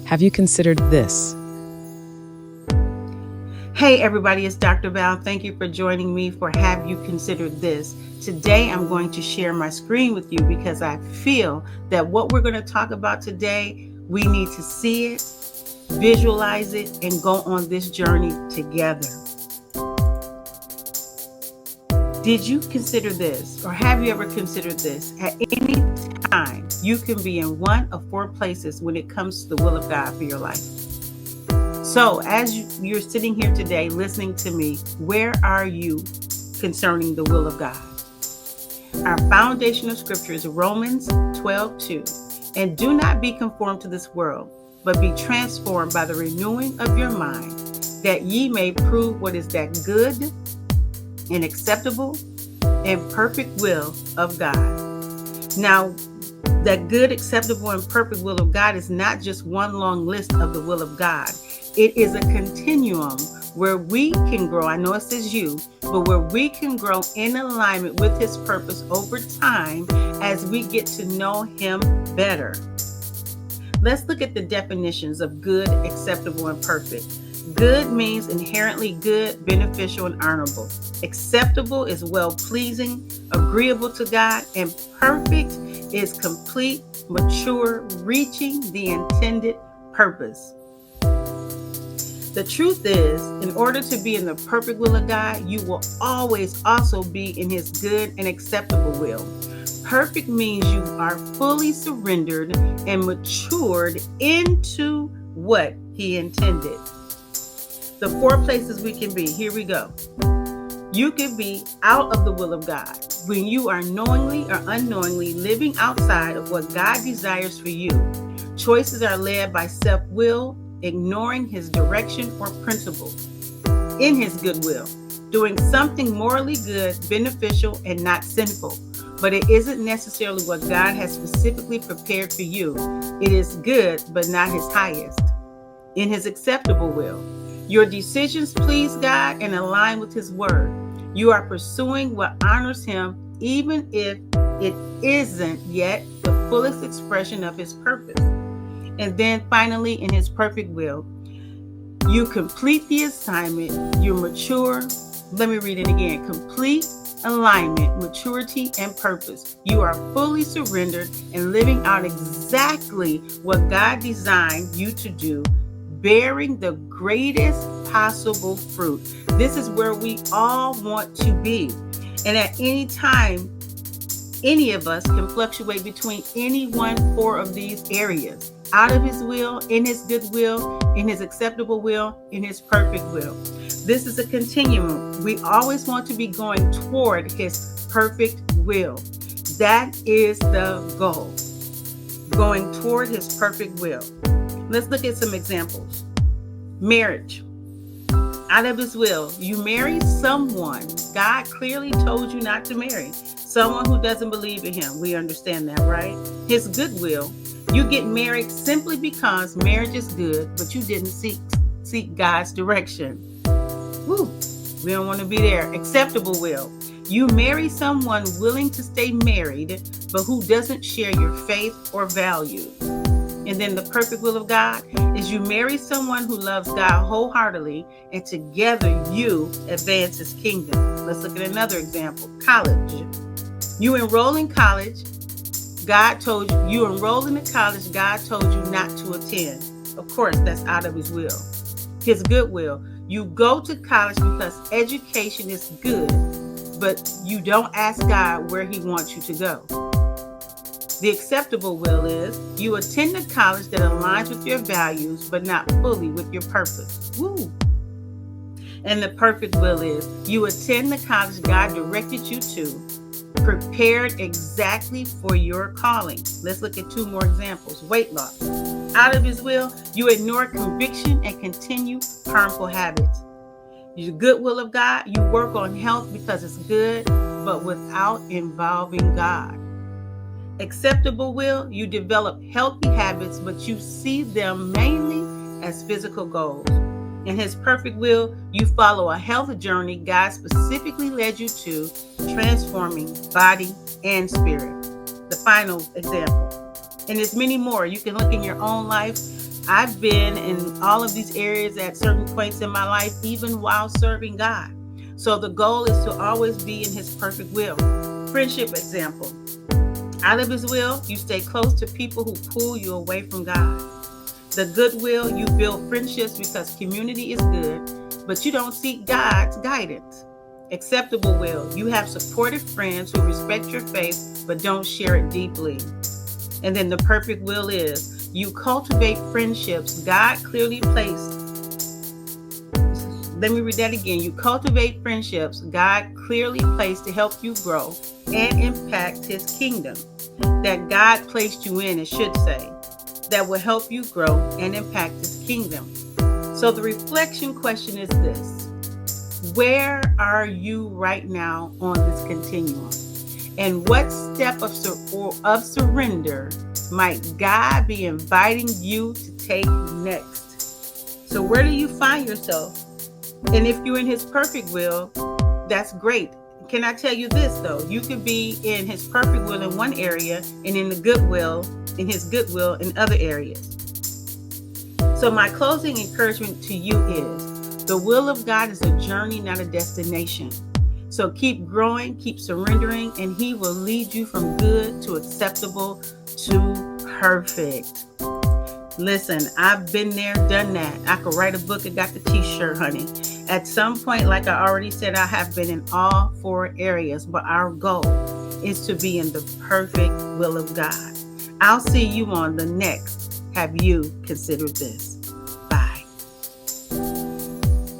Have you considered this? Hey everybody, it's Dr. Val. Thank you for joining me for Have You Considered This? Today I'm going to share my screen with you because I feel that what we're going to talk about today, we need to see it, visualize it, and go on this journey together. Did you consider this, or have you ever considered this? At any time, you can be in one of four places when it comes to the will of God for your life. So as you're sitting here today listening to me, where are you concerning the will of God? Our foundational scripture is Romans 12:2. And do not be conformed to this world, but be transformed by the renewing of your mind, that ye may prove what is that good and acceptable and perfect will of God. Now, that good, acceptable, and perfect will of God is not just one long list of the will of God. It is a continuum where we can grow. I know it says you, but where we can grow in alignment with his purpose over time as we get to know him better. Let's look at the definitions of good, acceptable, and perfect. Good means inherently good, beneficial, and honorable. Acceptable is well-pleasing, agreeable to God, and perfect is complete, mature, reaching the intended purpose. The truth is, in order to be in the perfect will of God, you will always also be in his good and acceptable will. Perfect means you are fully surrendered and matured into what he intended. The four places we can be, here we go. You can be out of the will of God when you are knowingly or unknowingly living outside of what God desires for you. Choices are led by self-will, ignoring his direction or principles. In his goodwill, doing something morally good, beneficial, and not sinful. But it isn't necessarily what God has specifically prepared for you. It is good, but not his highest. In his acceptable will, your decisions please God and align with his word. You are pursuing what honors him, even if it isn't yet the fullest expression of his purpose. And then finally, in his perfect will, you complete the assignment, you mature. Let me read it again. Complete alignment, maturity, and purpose. You are fully surrendered and living out exactly what God designed you to do, bearing the greatest possible fruit. This is where we all want to be. And at any time, any of us can fluctuate between any four of these areas. Out of his will, in his good will, in his acceptable will, in his perfect will. This is a continuum. We always want to be going toward his perfect will. That is the goal. Going toward his perfect will. Let's look at some examples. Marriage. Out of his will, you marry someone God clearly told you not to marry. Someone who doesn't believe in him. We understand that, right? His goodwill. You get married simply because marriage is good, but you didn't seek God's direction. Woo, we don't want to be there. Acceptable will. You marry someone willing to stay married, but who doesn't share your faith or values. And then the perfect will of God is you marry someone who loves God wholeheartedly, and together you advance his kingdom. Let's look at another example. College. You enroll in college. God told you enrolled in the college God told you not to attend. Of course, that's out of his will. His good will. You go to college because education is good, but you don't ask God where he wants you to go. The acceptable will is you attend a college that aligns with your values, but not fully with your purpose. Woo! And the perfect will is you attend the college God directed you to, prepared exactly for your calling. Let's look at two more examples. Weight loss. Out of his will, you ignore conviction and continue harmful habits. The good will of God, you work on health because it's good, but without involving God. Acceptable will, you develop healthy habits, but you see them mainly as physical goals. In his perfect will, you follow a health journey God specifically led you to, transforming body and spirit. The final example. And there's many more. You can look in your own life. I've been in all of these areas at certain points in my life, even while serving God. So the goal is to always be in his perfect will. Friendship example. Out of his will, you stay close to people who pull you away from God. The goodwill, you build friendships because community is good, but you don't seek God's guidance. Acceptable will, you have supportive friends who respect your faith, but don't share it deeply. And then the perfect will is, you cultivate friendships God clearly placed. Let me read that again. You cultivate friendships God clearly placed to help you grow and impact his kingdom. That God placed you in, it should say, that will help you grow and impact his kingdom. So the reflection question is this: where are you right now on this continuum? And what step of surrender might God be inviting you to take next? So where do you find yourself? And if you're in his perfect will, that's great. Can I tell you this though? You could be in his perfect will in one area and in his goodwill in other areas. So my closing encouragement to you is, the will of God is a journey, not a destination. So keep growing, keep surrendering, and he will lead you from good to acceptable to perfect. Listen, I've been there, done that. I could write a book and got the t-shirt, honey. At some point, like I already said, I have been in all 4 areas, but our goal is to be in the perfect will of God. I'll see you on the next Have You Considered This?